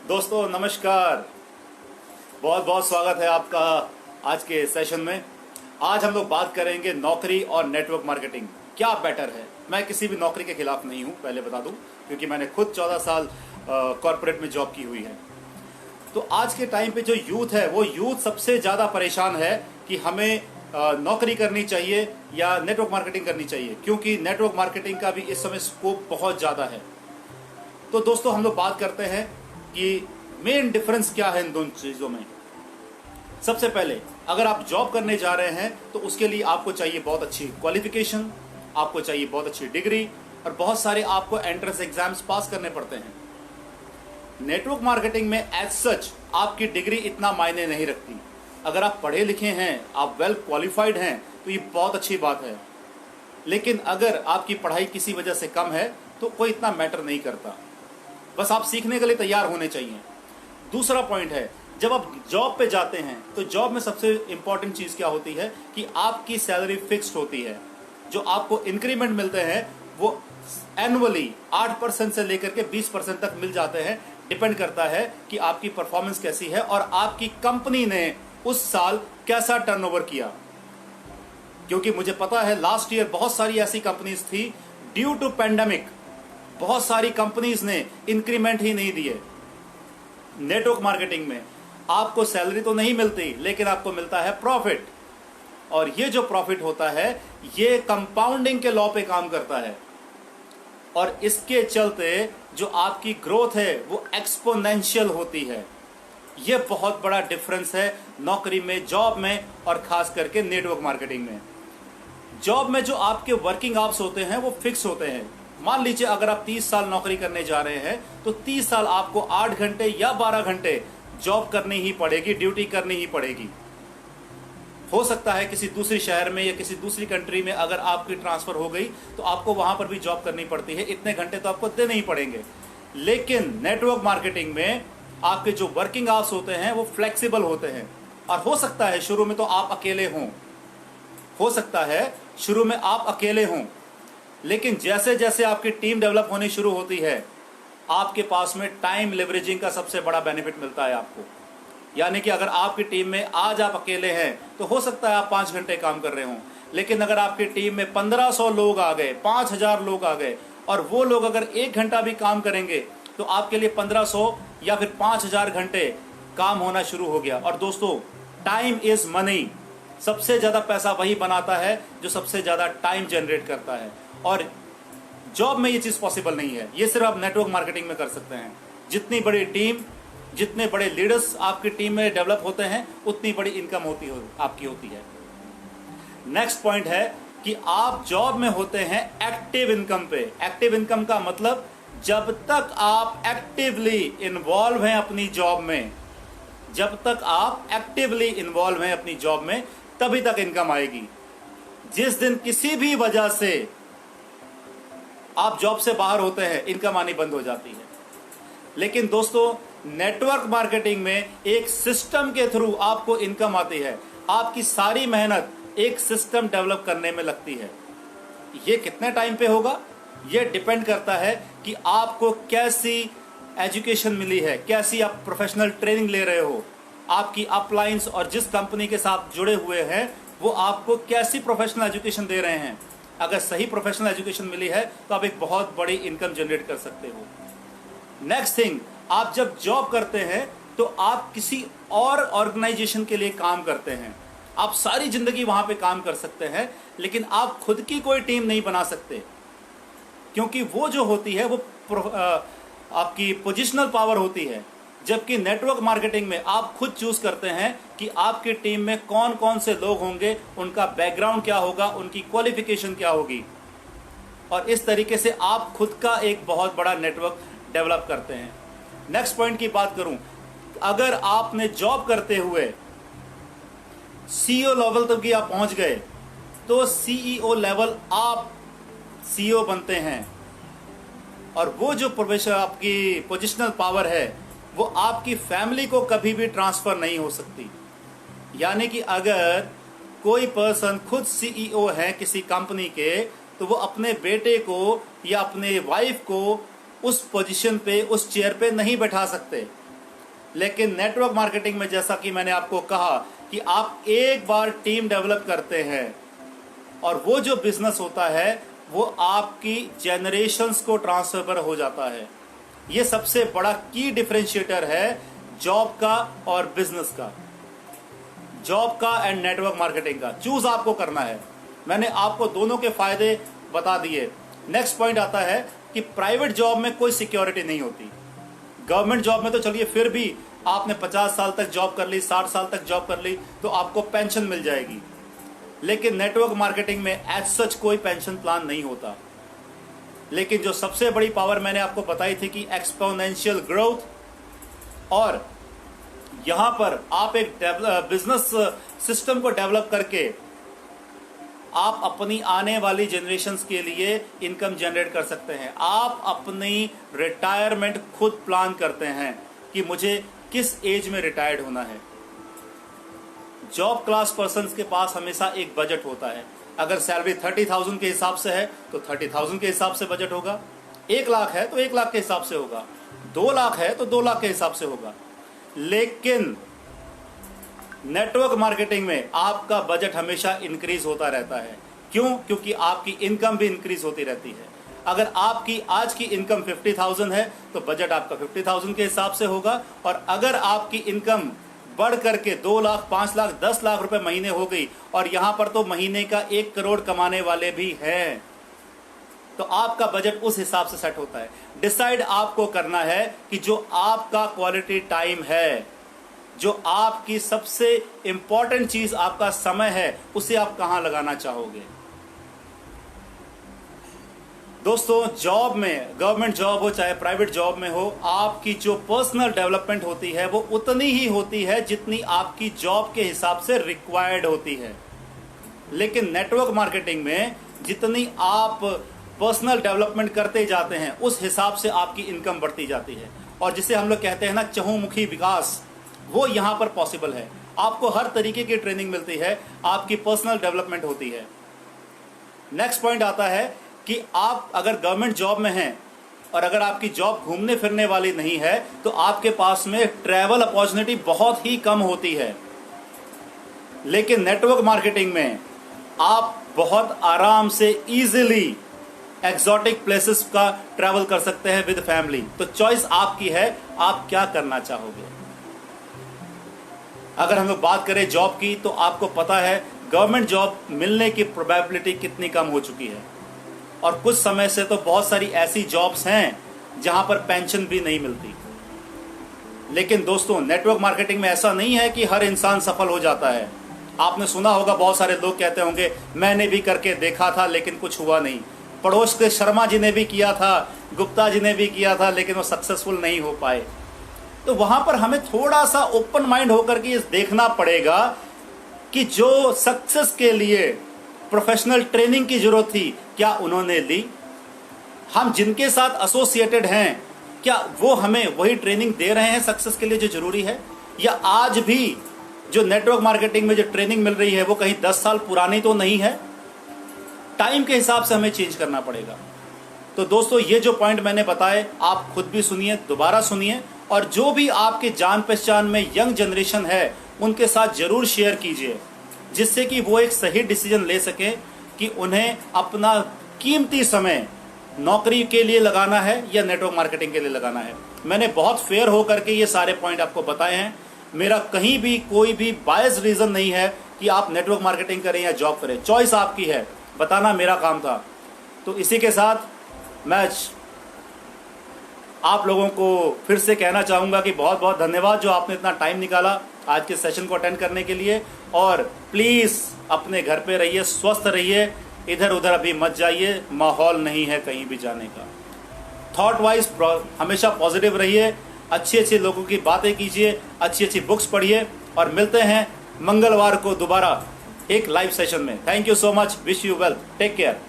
दोस्तों नमस्कार। बहुत बहुत स्वागत है आपका आज के सेशन में। आज हम लोग बात करेंगे नौकरी और नेटवर्क मार्केटिंग क्या बेटर है। मैं किसी भी नौकरी के खिलाफ नहीं हूं, पहले बता दूं, क्योंकि मैंने खुद 14 साल कॉर्पोरेट में जॉब की हुई है। तो आज के टाइम पे जो यूथ है वो यूथ सबसे ज़्यादा परेशान है कि हमें नौकरी करनी चाहिए या नेटवर्क मार्केटिंग करनी चाहिए, क्योंकि नेटवर्क मार्केटिंग का भी इस समय स्कोप बहुत ज़्यादा है। तो दोस्तों हम लोग बात करते हैं कि मेन डिफरेंस क्या है इन दोनों चीज़ों में। सबसे पहले अगर आप जॉब करने जा रहे हैं तो उसके लिए आपको चाहिए बहुत अच्छी क्वालिफिकेशन, आपको चाहिए बहुत अच्छी डिग्री और बहुत सारे आपको एंट्रेंस एग्जाम्स पास करने पड़ते हैं। नेटवर्क मार्केटिंग में एज सच आपकी डिग्री इतना मायने नहीं रखती। अगर आप पढ़े लिखे हैं, आप वेल क्वालिफाइड हैं तो ये बहुत अच्छी बात है, लेकिन अगर आपकी पढ़ाई किसी वजह से कम है तो कोई इतना मैटर नहीं करता। बस आप सीखने के लिए तैयार होने चाहिए। दूसरा पॉइंट है, जब आप जॉब पे जाते हैं तो जॉब में सबसे इंपॉर्टेंट चीज़ क्या होती है कि आपकी सैलरी फिक्स्ड होती है। जो आपको इंक्रीमेंट मिलते हैं वो एनुअली 8% से लेकर के 20% तक मिल जाते हैं। डिपेंड करता है कि आपकी परफॉर्मेंस कैसी है और आपकी कंपनी ने उस साल कैसा टर्नओवर किया। क्योंकि मुझे पता है लास्ट ईयर बहुत सारी ऐसी कंपनीज थी, ड्यू टू पेंडेमिक बहुत सारी कंपनीज ने इंक्रीमेंट ही नहीं दिए। नेटवर्क मार्केटिंग में आपको सैलरी तो नहीं मिलती, लेकिन आपको मिलता है प्रॉफिट, और ये जो प्रॉफिट होता है ये कंपाउंडिंग के लॉ पे काम करता है, और इसके चलते जो आपकी ग्रोथ है वो एक्सपोनेंशियल होती है। ये बहुत बड़ा डिफरेंस है नौकरी में, जॉब में, और खास करके नेटवर्क मार्केटिंग में। जॉब में जो आपके वर्किंग आवर्स होते हैं वो फिक्स होते हैं। मान लीजिए अगर आप 30 साल नौकरी करने जा रहे हैं तो 30 साल आपको 8 घंटे या 12 घंटे जॉब करनी ही पड़ेगी, ड्यूटी करनी ही पड़ेगी। हो सकता है किसी दूसरे शहर में या किसी दूसरी कंट्री में अगर आपकी ट्रांसफर हो गई तो आपको वहां पर भी जॉब करनी पड़ती है, इतने घंटे तो आपको देने ही पड़ेंगे। लेकिन नेटवर्क मार्केटिंग में आपके जो वर्किंग आवर्स होते हैं वो फ्लेक्सिबल होते हैं, और हो सकता है शुरू में तो आप अकेले हों, हो सकता है शुरू में आप अकेले हों, लेकिन जैसे जैसे आपकी टीम डेवलप होनी शुरू होती है आपके पास में टाइम लेवरेजिंग का सबसे बड़ा बेनिफिट मिलता है आपको। यानी कि अगर आपकी टीम में आज आप अकेले हैं तो हो सकता है आप 5 घंटे काम कर रहे हों, लेकिन अगर आपकी टीम में 1500 लोग आ गए, 5000 लोग आ गए, और वो लोग अगर 1 घंटा भी काम करेंगे तो आपके लिए 1500 या फिर 5000 घंटे काम होना शुरू हो गया। और दोस्तों, टाइम इज मनी। सबसे ज़्यादा पैसा वही बनाता है जो सबसे ज़्यादा टाइम जनरेट करता है, और जॉब में ये चीज़ पॉसिबल नहीं है। ये सिर्फ आप नेटवर्क मार्केटिंग में कर सकते हैं। जितनी बड़ी टीम, जितने बड़े लीडर्स आपकी टीम में डेवलप होते हैं उतनी बड़ी इनकम आपकी होती है। नेक्स्ट पॉइंट है कि आप जॉब में होते हैं एक्टिव इनकम पे। एक्टिव इनकम का मतलब जब तक आप एक्टिवली इन्वॉल्व हैं अपनी जॉब में, जब तक आप एक्टिवली इन्वॉल्व हैं अपनी जॉब में तभी तक इनकम आएगी। जिस दिन किसी भी वजह से आप जॉब से बाहर होते हैं इनकम आनी बंद हो जाती है। लेकिन दोस्तों, नेटवर्क मार्केटिंग में एक सिस्टम के थ्रू आपको इनकम आती है। आपकी सारी मेहनत एक सिस्टम डेवलप करने में लगती है। ये कितने टाइम पे होगा ये डिपेंड करता है कि आपको कैसी एजुकेशन मिली है, कैसी आप प्रोफेशनल ट्रेनिंग ले रहे हो, आपकी अपलाइंस और जिस कंपनी के साथ जुड़े हुए हैं वो आपको कैसी प्रोफेशनल एजुकेशन दे रहे हैं। अगर सही प्रोफेशनल एजुकेशन मिली है तो आप एक बहुत बड़ी इनकम जनरेट कर सकते हो। नेक्स्ट थिंग, आप जब जॉब करते हैं तो आप किसी और ऑर्गेनाइजेशन के लिए काम करते हैं। आप सारी जिंदगी वहां पे काम कर सकते हैं, लेकिन आप खुद की कोई टीम नहीं बना सकते, क्योंकि वो जो होती है वो आपकी पोजिशनल पावर होती है। जबकि नेटवर्क मार्केटिंग में आप खुद चूज करते हैं कि आपकी टीम में कौन कौन से लोग होंगे, उनका बैकग्राउंड क्या होगा, उनकी क्वालिफिकेशन क्या होगी, और इस तरीके से आप खुद का एक बहुत बड़ा नेटवर्क डेवलप करते हैं। नेक्स्ट पॉइंट की बात करूं, अगर आपने जॉब करते हुए सीईओ लेवल तक आप पहुंच गए तो सीईओ लेवल आप सीईओ बनते हैं, और वो जो प्रोफेशन आपकी पोजिशनल पावर है वो आपकी फैमिली को कभी भी ट्रांसफर नहीं हो सकती। यानी कि अगर कोई पर्सन खुद सीईओ है किसी कंपनी के तो वो अपने बेटे को या अपने वाइफ को उस पोजीशन पे, उस चेयर पे नहीं बैठा सकते। लेकिन नेटवर्क मार्केटिंग में जैसा कि मैंने आपको कहा कि आप एक बार टीम डेवलप करते हैं और वो जो बिजनेस होता है वो आपकी जनरेशन्स को ट्रांसफर हो जाता है। ये सबसे बड़ा की डिफरेंशिएटर है जॉब का और बिजनेस का, जॉब का एंड नेटवर्क मार्केटिंग का। चूज आपको करना है। मैंने आपको दोनों के फायदे बता दिए। नेक्स्ट पॉइंट आता है कि प्राइवेट जॉब में कोई सिक्योरिटी नहीं होती। गवर्नमेंट जॉब में तो चलिए फिर भी आपने 50 साल तक जॉब कर ली, 60 साल तक जॉब कर ली तो आपको पेंशन मिल जाएगी। लेकिन नेटवर्क मार्केटिंग में एज सच कोई पेंशन प्लान नहीं होता। लेकिन जो सबसे बड़ी पावर मैंने आपको बताई थी कि एक्सपोनेंशियल ग्रोथ, और यहां पर आप एक बिजनेस सिस्टम को डेवलप करके आप अपनी आने वाली जनरेशन्स के लिए इनकम जनरेट कर सकते हैं। आप अपनी रिटायरमेंट खुद प्लान करते हैं कि मुझे किस एज में रिटायर्ड होना है। जॉब क्लास पर्सन्स के पास हमेशा एक बजट होता है। अगर सैलरी 30,000 के हिसाब से है तो 30,000 के हिसाब से बजट होगा। 1 लाख है तो 1 लाख के हिसाब से होगा। 2 लाख है तो 2 लाख के हिसाब से होगा। लेकिन नेटवर्क मार्केटिंग में आपका बजट हमेशा इंक्रीज होता रहता है। क्यों? क्योंकि आपकी इनकम भी इंक्रीज होती रहती है। अगर आपकी आज की इनकम 50,000 है तो बजट आपका 50,000 के हिसाब से होगा, और अगर आपकी इनकम बढ़ करके 2 लाख, 5 लाख, 10 लाख रुपए महीने हो गई, और यहां पर तो महीने का 1 करोड़ कमाने वाले भी हैं, तो आपका बजट उस हिसाब से सेट होता है। डिसाइड आपको करना है कि जो आपका क्वालिटी टाइम है, जो आपकी सबसे इंपॉर्टेंट चीज आपका समय है, उसे आप कहां लगाना चाहोगे। दोस्तों, जॉब में, गवर्नमेंट जॉब हो चाहे प्राइवेट जॉब में हो, आपकी जो पर्सनल डेवलपमेंट होती है वो उतनी ही होती है जितनी आपकी जॉब के हिसाब से रिक्वायर्ड होती है। लेकिन नेटवर्क मार्केटिंग में जितनी आप पर्सनल डेवलपमेंट करते जाते हैं उस हिसाब से आपकी इनकम बढ़ती जाती है, और जिसे हम लोग कहते हैं ना चहुमुखी विकास, वो यहां पर पॉसिबल है। आपको हर तरीके की ट्रेनिंग मिलती है, आपकी पर्सनल डेवलपमेंट होती है। नेक्स्ट पॉइंट आता है कि आप अगर गवर्नमेंट जॉब में हैं और अगर आपकी जॉब घूमने फिरने वाली नहीं है तो आपके पास में ट्रैवल अपॉर्चुनिटी बहुत ही कम होती है। लेकिन नेटवर्क मार्केटिंग में आप बहुत आराम से इजीली एक्सोटिक प्लेसेस का ट्रैवल कर सकते हैं विद फैमिली। तो चॉइस आपकी है, आप क्या करना चाहोगे। अगर हम लोग बात करें जॉब की तो आपको पता है गवर्नमेंट जॉब मिलने की प्रोबेबिलिटी कितनी कम हो चुकी है, और कुछ समय से तो बहुत सारी ऐसी जॉब्स हैं जहां पर पेंशन भी नहीं मिलती। लेकिन दोस्तों, नेटवर्क मार्केटिंग में ऐसा नहीं है कि हर इंसान सफल हो जाता है। आपने सुना होगा, बहुत सारे लोग कहते होंगे मैंने भी करके देखा था लेकिन कुछ हुआ नहीं। पड़ोस के शर्मा जी ने भी किया था, गुप्ता जी ने भी किया था, लेकिन वो सक्सेसफुल नहीं हो पाए। तो वहां पर हमें थोड़ा सा ओपन माइंड होकर के ये देखना पड़ेगा कि जो सक्सेस के लिए प्रोफेशनल ट्रेनिंग की जरूरत थी, क्या उन्होंने ली। हम जिनके साथ एसोसिएटेड हैं, क्या वो हमें वही ट्रेनिंग दे रहे हैं सक्सेस के लिए जो जरूरी है, या आज भी जो नेटवर्क मार्केटिंग में जो ट्रेनिंग मिल रही है वो कहीं 10 साल पुरानी तो नहीं है। टाइम के हिसाब से हमें चेंज करना पड़ेगा। तो दोस्तों, ये जो पॉइंट मैंने बताए आप खुद भी सुनिए, दोबारा सुनिए, और जो भी आपके जान पहचान में यंग जनरेशन है उनके साथ जरूर शेयर कीजिए, जिससे कि वो एक सही डिसीजन ले सके कि उन्हें अपना कीमती समय नौकरी के लिए लगाना है या नेटवर्क मार्केटिंग के लिए लगाना है। मैंने बहुत फेयर होकर के ये सारे पॉइंट आपको बताए हैं। मेरा कहीं भी कोई भी बायस रीजन नहीं है कि आप नेटवर्क मार्केटिंग करें या जॉब करें। चॉइस आपकी है, बताना मेरा काम था। तो इसी के साथ मैं आप लोगों को फिर से कहना चाहूँगा कि बहुत बहुत धन्यवाद जो आपने इतना टाइम निकाला आज के सेशन को अटेंड करने के लिए। और प्लीज़ अपने घर पे रहिए, स्वस्थ रहिए, इधर उधर अभी मत जाइए, माहौल नहीं है कहीं भी जाने का। थॉट वाइज हमेशा पॉजिटिव रहिए, अच्छे अच्छे लोगों की बातें कीजिए, अच्छी अच्छी बुक्स पढ़िए, और मिलते हैं मंगलवार को दोबारा एक लाइव सेशन में। Thank you so much, wish you well, take care.